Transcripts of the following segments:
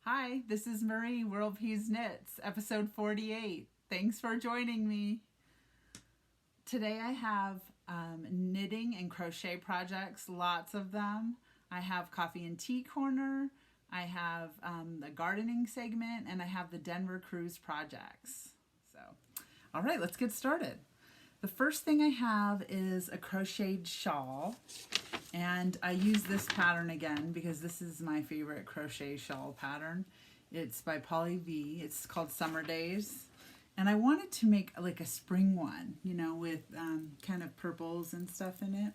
Hi, this is Marie, Whirledpeas Knits, episode 48. Thanks for joining me. Today I have knitting and crochet projects, lots of them. I have coffee and tea corner, I have the gardening segment, and I have the Denver cruise projects. So, all right, let's get started. The first thing I have is a crocheted shawl. And I use this pattern again because this is my favorite crochet shawl pattern. It's by Polly V. It's called Summer Days. And I wanted to make like a spring one, you know, with kind of purples and stuff in it.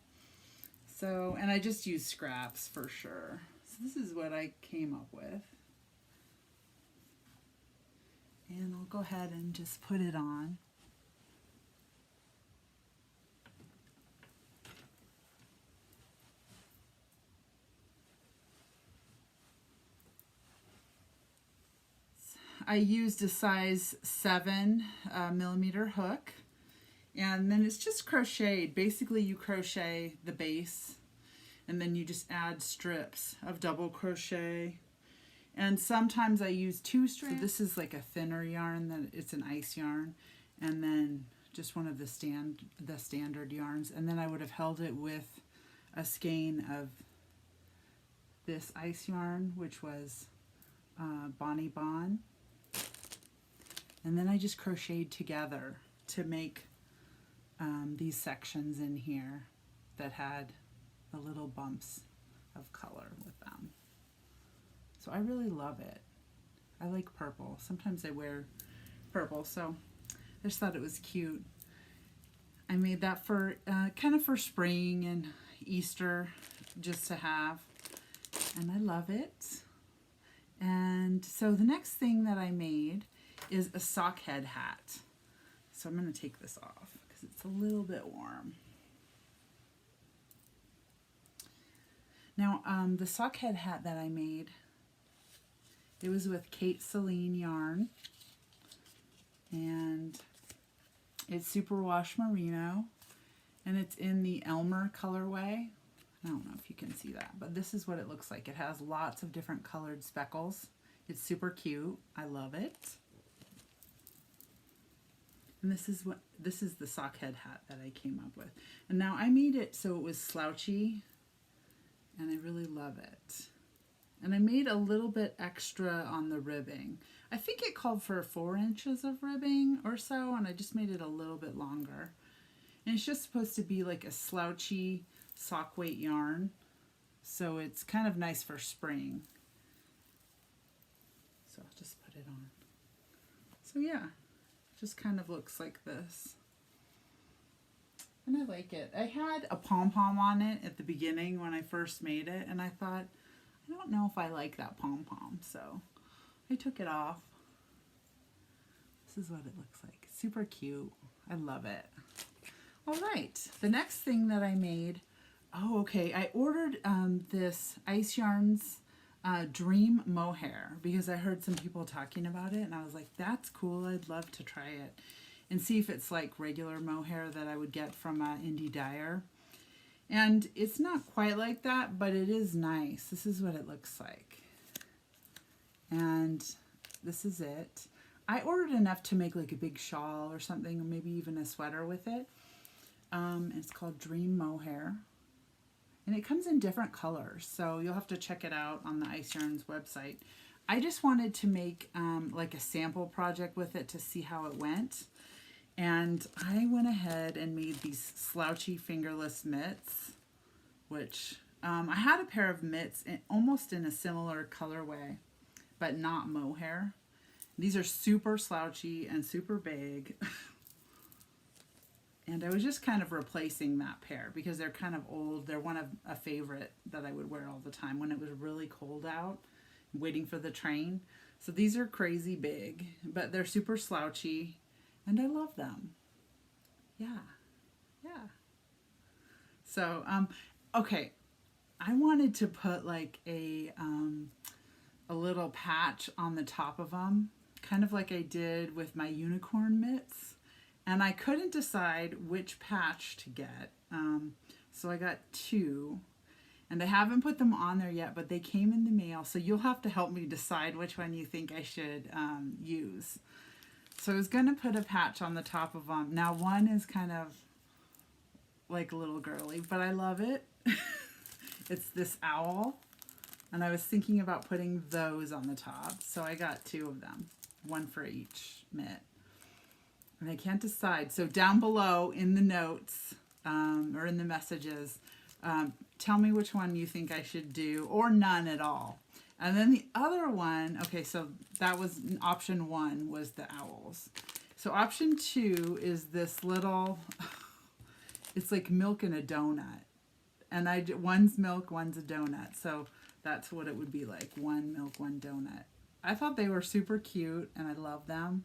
So, and I just use scraps for sure. So this is what I came up with. And I'll go ahead and just put it on. I used a size 7 millimeter hook, and then it's just crocheted. Basically you crochet the base and then you just add strips of double crochet, and sometimes I use 2 strands. So this is like a thinner yarn, that it's an ice yarn, and then just one of the standard yarns, and then I would have held it with a skein of this ice yarn, which was Bonnie Bon. And then I just crocheted together to make these sections in here that had the little bumps of color with them. So I really love it. I like purple. Sometimes I wear purple, so I just thought it was cute. I made that for kind of for spring and Easter, just to have, and I love it. And so the next thing that I made is a sock head hat. So I'm going to take this off because it's a little bit warm. Now the sock head hat that I made, it was with Kate Celine yarn, and it's superwash merino, and it's in the Elmer colorway. I don't know if you can see that, but this is what it looks like. It has lots of different colored speckles. It's super cute. I love it. And this is the sock head hat that I came up with. And now I made it so it was slouchy, and I really love it. And I made a little bit extra on the ribbing. I think it called for 4 inches of ribbing or so, and I just made it a little bit longer. And it's just supposed to be like a slouchy sock weight yarn, so it's kind of nice for spring. So I'll just put it on. So yeah. Just kind of looks like this, and I like it. I had a pom-pom on it at the beginning when I first made it, and I thought, I don't know if I like that pom-pom, so I took it off. This is what it looks like. Super cute. I love it. All right, the next thing that I made, I ordered this Ice Yarns Dream Mohair because I heard some people talking about it, and I was like, that's cool, I'd love to try it and see if it's like regular mohair that I would get from Indie Dyer. And it's not quite like that, but it is nice. This is what it looks like, and this is it. I ordered enough to make like a big shawl or something, or maybe even a sweater with it. It's called Dream Mohair. And it comes in different colors, so you'll have to check it out on the Ice Yarns website. I just wanted to make like a sample project with it to see how it went. And I went ahead and made these slouchy fingerless mitts, which I had a pair of mitts almost in a similar colorway, but not mohair. These are super slouchy and super big. And I was just kind of replacing that pair because they're kind of old. They're one of a favorite that I would wear all the time when it was really cold out, waiting for the train. So these are crazy big, but they're super slouchy, and I love them. Yeah. So, okay, I wanted to put like a little patch on the top of them, kind of like I did with my unicorn mitts. And I couldn't decide which patch to get, so I got 2. And I haven't put them on there yet, but they came in the mail, so you'll have to help me decide which one you think I should use. So I was going to put a patch on the top of them. Now one is kind of like a little girly, but I love it. It's this owl, and I was thinking about putting those on the top, so I got 2 of them, one for each mitt. And I can't decide. So down below in the notes or in the messages, tell me which one you think I should do, or none at all. And then the other one, okay, so that was option 1 was the owls. So option 2 is this little, it's like milk in a donut. And one's milk, one's a donut. So that's what it would be like, 1 milk, 1 donut. I thought they were super cute and I love them,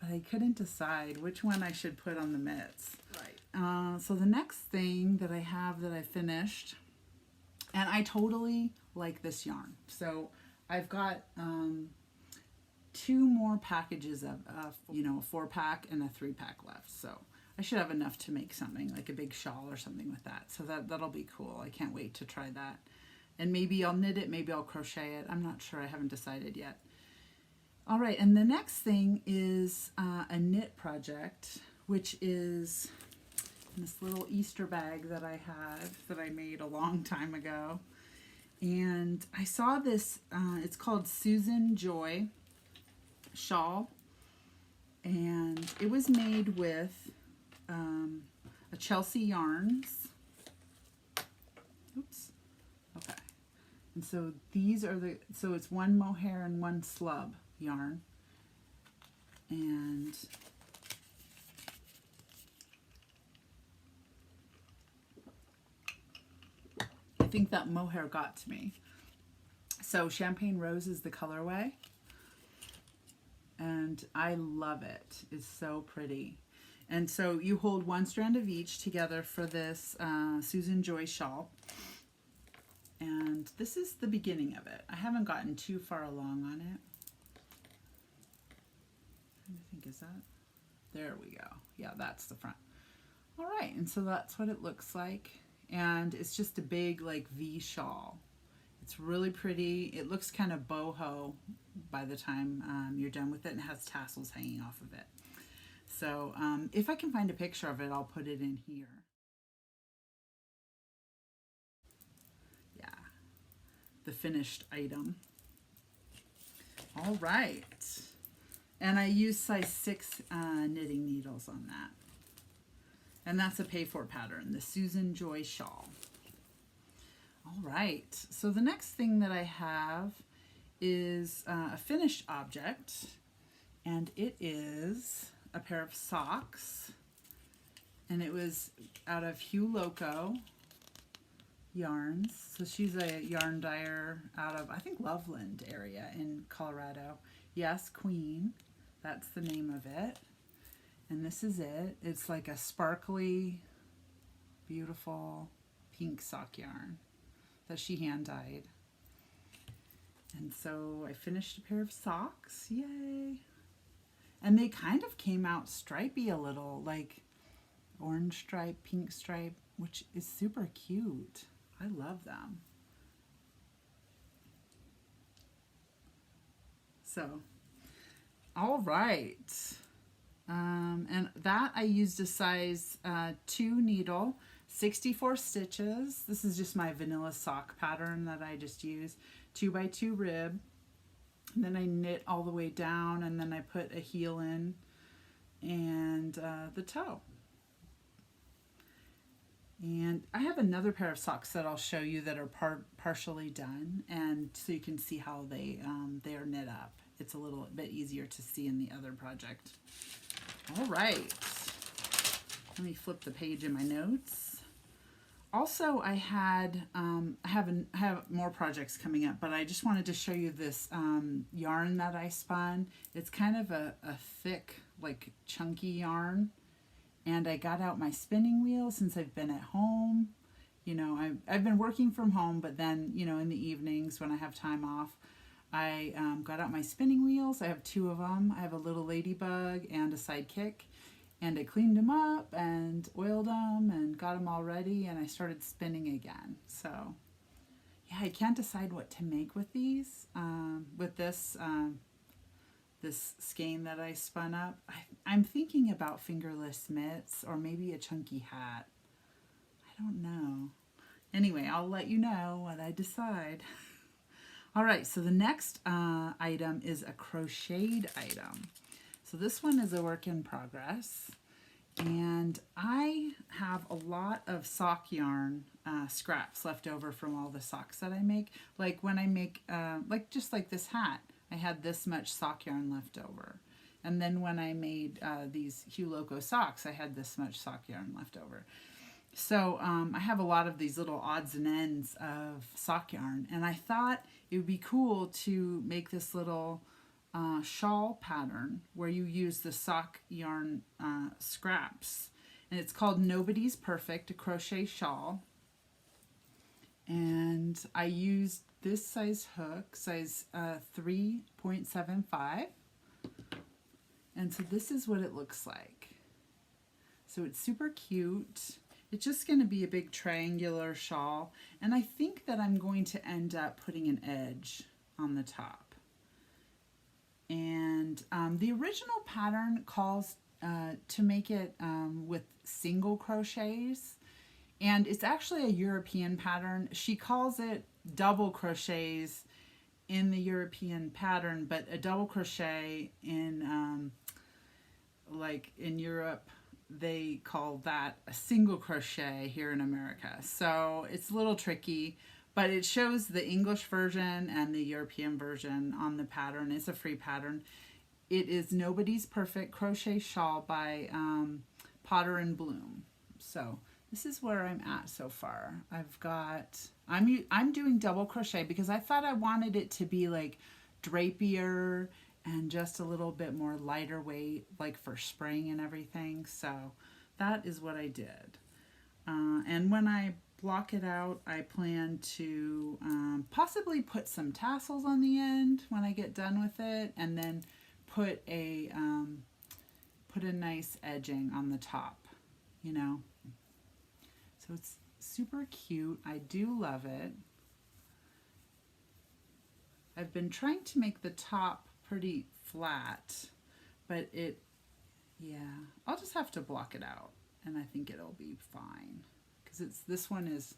but I couldn't decide which one I should put on the mitts. Right. So the next thing that I have that I finished, and I totally like this yarn. So I've got 2 more packages of, a 4-pack and a 3-pack left. So I should have enough to make something like a big shawl or something with that. So that'll be cool. I can't wait to try that. And maybe I'll knit it, maybe I'll crochet it. I'm not sure. I haven't decided yet. All right, and the next thing is a knit project, which is this little Easter bag that I have that I made a long time ago. And I saw this, it's called Susan Joy shawl, and it was made with a Chelsea Yarns. Oops. Okay. And so these are so it's 1 mohair and 1 slub yarn. And I think that mohair got to me. So Champagne Rose is the colorway, and I love it. It's so pretty. And so you hold 1 strand of each together for this Susan Joy shawl. And this is the beginning of it. I haven't gotten too far along on it. I think, is that? There we go. Yeah, that's the front. All right, and so that's what it looks like. And it's just a big like V shawl. It's really pretty. It looks kind of boho by the time you're done with it, and it has tassels hanging off of it. So if I can find a picture of it, I'll put it in here. Yeah, the finished item. All right. And I use size 6 knitting needles on that. And that's a pay-for pattern, the Susan Joy shawl. All right, so the next thing that I have is a finished object, and it is a pair of socks, and it was out of Hugh Loco yarns. So she's a yarn dyer out of, I think, Loveland area in Colorado. Yes, Queen, that's the name of it. And this is it. It's like a sparkly, beautiful pink sock yarn that she hand dyed. And so I finished a pair of socks, yay. And they kind of came out stripey a little, like orange stripe, pink stripe, which is super cute. I love them. So, all right. And that I used a size 2 needle, 64 stitches. This is just my vanilla sock pattern that I just use, 2x2 rib. And then I knit all the way down, and then I put a heel in and the toe. And I have another pair of socks that I'll show you that are partially done, and so you can see how they are knit up. It's a little bit easier to see in the other project. All right, let me flip the page in my notes. Also, I have more projects coming up, but I just wanted to show you this yarn that I spun. It's kind of a thick, like chunky yarn, and I got out my spinning wheel since I've been at home. You know, I've been working from home, but then, you know, in the evenings when I have time off, I got out my spinning wheels. I have 2 of them. I have a little ladybug and a sidekick, and I cleaned them up and oiled them and got them all ready, and I started spinning again. So I can't decide what to make with these, with this this skein that I spun up. I'm thinking about fingerless mitts or maybe a chunky hat. I don't know. Anyway, I'll let you know what I decide. All right, so the next item is a crocheted item. So this one is a work in progress. And I have a lot of sock yarn scraps left over from all the socks that I make. Like when I make, like just like this hat, I had this much sock yarn left over. And then when I made these Hue Loco socks, I had this much sock yarn left over. So I have a lot of these little odds and ends of sock yarn. And I thought it would be cool to make this little shawl pattern where you use the sock yarn scraps, and it's called Nobody's Perfect, a crochet shawl. And I used this size hook, size 3.75, and so this is what it looks like. So it's super cute. It's just going to be a big triangular shawl, and I think that I'm going to end up putting an edge on the top. And the original pattern calls to make it with single crochets, and it's actually a European pattern. She calls it double crochets in the European pattern, but a double crochet in like in Europe, they call that a single crochet here in America. So it's a little tricky, but it shows the English version and the European version on the pattern. It's a free pattern. It is Nobody's Perfect Crochet Shawl by Potter and Bloom. So this is where I'm at so far. I'm doing double crochet because I thought I wanted it to be like drapier and just a little bit more lighter weight, like for spring and everything. So that is what I did. And when I block it out, I plan to possibly put some tassels on the end when I get done with it, and then put a nice edging on the top, you know. So it's super cute. I do love it. I've been trying to make the top pretty flat, but I'll just have to block it out, and I think it'll be fine. Because this one is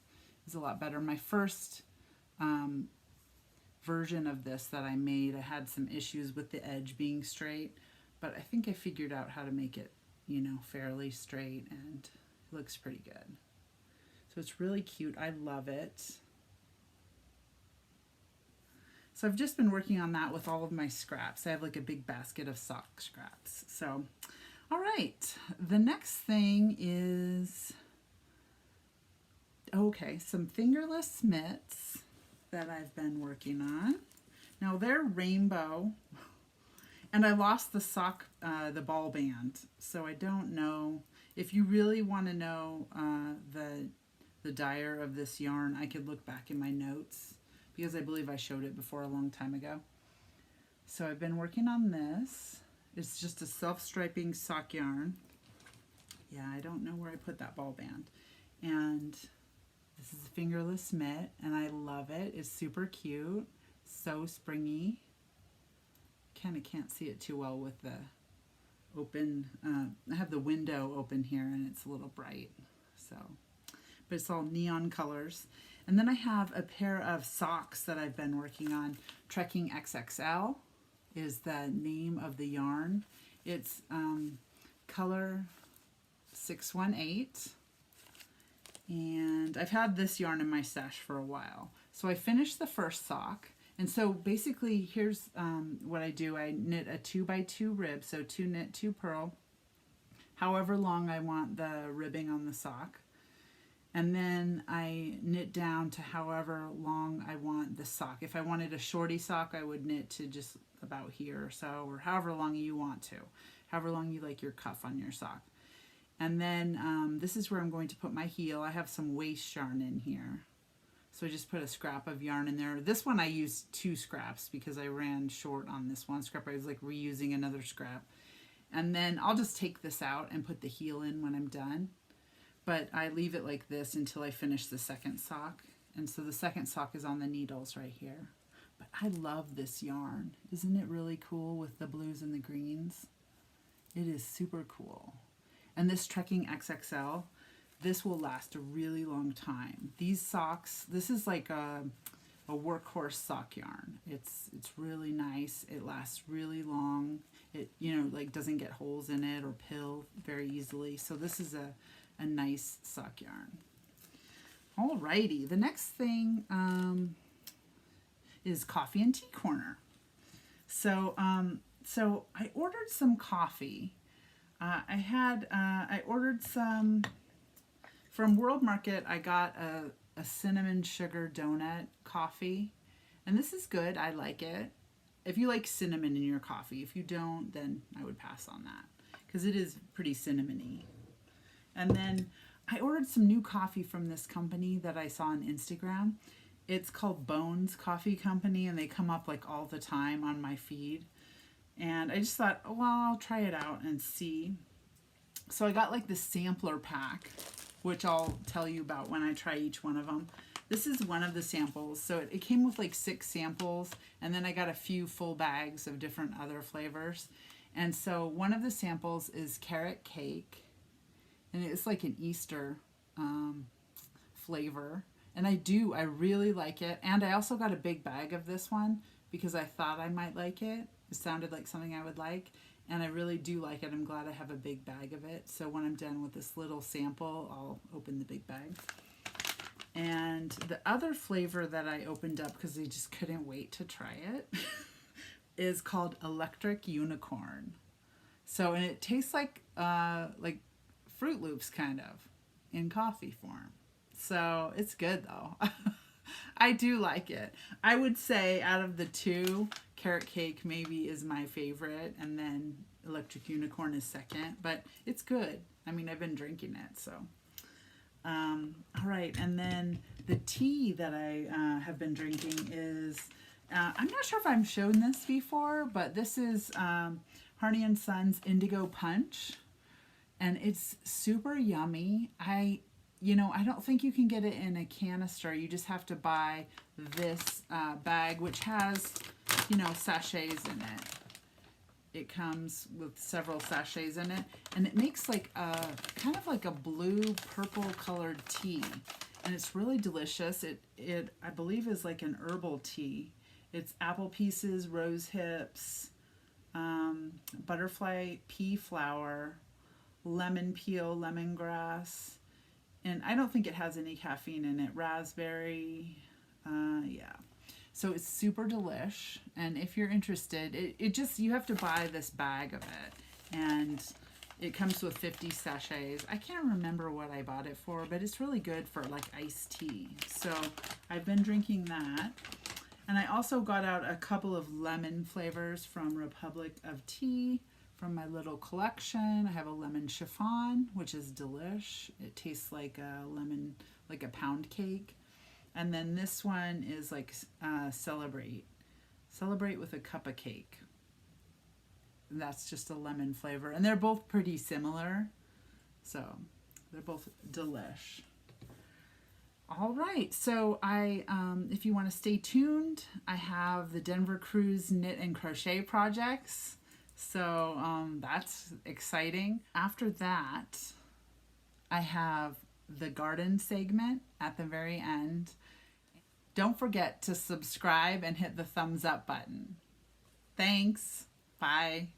a lot better. My first version of this that I made, I had some issues with the edge being straight, but I think I figured out how to make it, you know, fairly straight, and it looks pretty good. So it's really cute. I love it. So I've just been working on that with all of my scraps. I have like a big basket of sock scraps. So, all right. The next thing is, okay, some fingerless mitts that I've been working on. Now they're rainbow, and I lost the sock, the ball band, so I don't know. If you really want to know the dyer of this yarn, I could look back in my notes, because I believe I showed it before a long time ago. So I've been working on this. It's just a self-striping sock yarn. Yeah, I don't know where I put that ball band. And this is a fingerless mitt, and I love it. It's super cute, so springy. Kind of can't see it too well with the open, I have the window open here, and it's a little bright. So, but it's all neon colors. And then I have a pair of socks that I've been working on. Trekking XXL is the name of the yarn. It's color 618. And I've had this yarn in my stash for a while. So I finished the first sock. And so basically here's what I do. I knit a 2x2 rib, so 2 knit, 2 purl, however long I want the ribbing on the sock. And then I knit down to however long I want the sock. If I wanted a shorty sock, I would knit to just about here or so, or however long you want to, however long you like your cuff on your sock. And then this is where I'm going to put my heel. I have some waste yarn in here. So I just put a scrap of yarn in there. This one I used 2 scraps because I ran short on this one scrap. I was like reusing another scrap. And then I'll just take this out and put the heel in when I'm done. But I leave it like this until I finish the second sock. And so the second sock is on the needles right here. But I love this yarn. Isn't it really cool with the blues and the greens? It is super cool. And this Trekking XXL, this will last a really long time. These socks, this is like a workhorse sock yarn. It's really nice. It lasts really long. It, you know, like doesn't get holes in it or pill very easily. So this is a nice sock yarn. Alrighty, the next thing is Coffee and Tea Corner. So I ordered some coffee. I ordered some from World Market. I got a cinnamon sugar donut coffee, and this is good. I like it. If you like cinnamon in your coffee, if you don't, then I would pass on that because it is pretty cinnamony. And then I ordered some new coffee from this company that I saw on Instagram. It's called Bones Coffee Company, and they come up like all the time on my feed. And I just thought, oh, well, I'll try it out and see. So I got like the sampler pack, which I'll tell you about when I try each one of them. This is one of the samples. So it came with like 6 samples, and then I got a few full bags of different other flavors. And so one of the samples is carrot cake, and it's like an Easter flavor. And I really like it. And I also got a big bag of this one because I thought I might like it. It sounded like something I would like. And I really do like it. I'm glad I have a big bag of it. So when I'm done with this little sample, I'll open the big bag. And the other flavor that I opened up because I just couldn't wait to try it is called Electric Unicorn. So, and it tastes like Fruit Loops kind of in coffee form. So it's good though. I do like it. I would say out of the two, carrot cake maybe is my favorite, and then Electric Unicorn is second, but it's good. I mean, I've been drinking it, so. All right, and then the tea that I have been drinking is, I'm not sure if I've shown this before, but this is Harney & Sons Indigo Punch, and it's super yummy. I don't think you can get it in a canister. You just have to buy this bag, which has, sachets in it. It comes with several sachets in it, and it makes like a kind of like a blue purple colored tea, and it's really delicious. It I believe is like an herbal tea. It's apple pieces, rose hips, butterfly pea flower, lemon peel, lemongrass, and I don't think it has any caffeine in it. Raspberry, yeah. So it's super delish, and if you're interested, you have to buy this bag of it, and it comes with 50 sachets. I can't remember what I bought it for, but it's really good for like iced tea. So I've been drinking that, and I also got out a couple of lemon flavors from Republic of Tea from my little collection. I have a lemon chiffon, which is delish. It tastes like a lemon, like a pound cake. And then this one is like Celebrate with a cup of cake. And that's just a lemon flavor. And they're both pretty similar. So they're both delish. All right, so if you want to stay tuned, I have the Denver Cruise Knit and Crochet projects. So that's exciting. After that, I have the garden segment at the very end. Don't forget to subscribe and hit the thumbs up button. Thanks. Bye.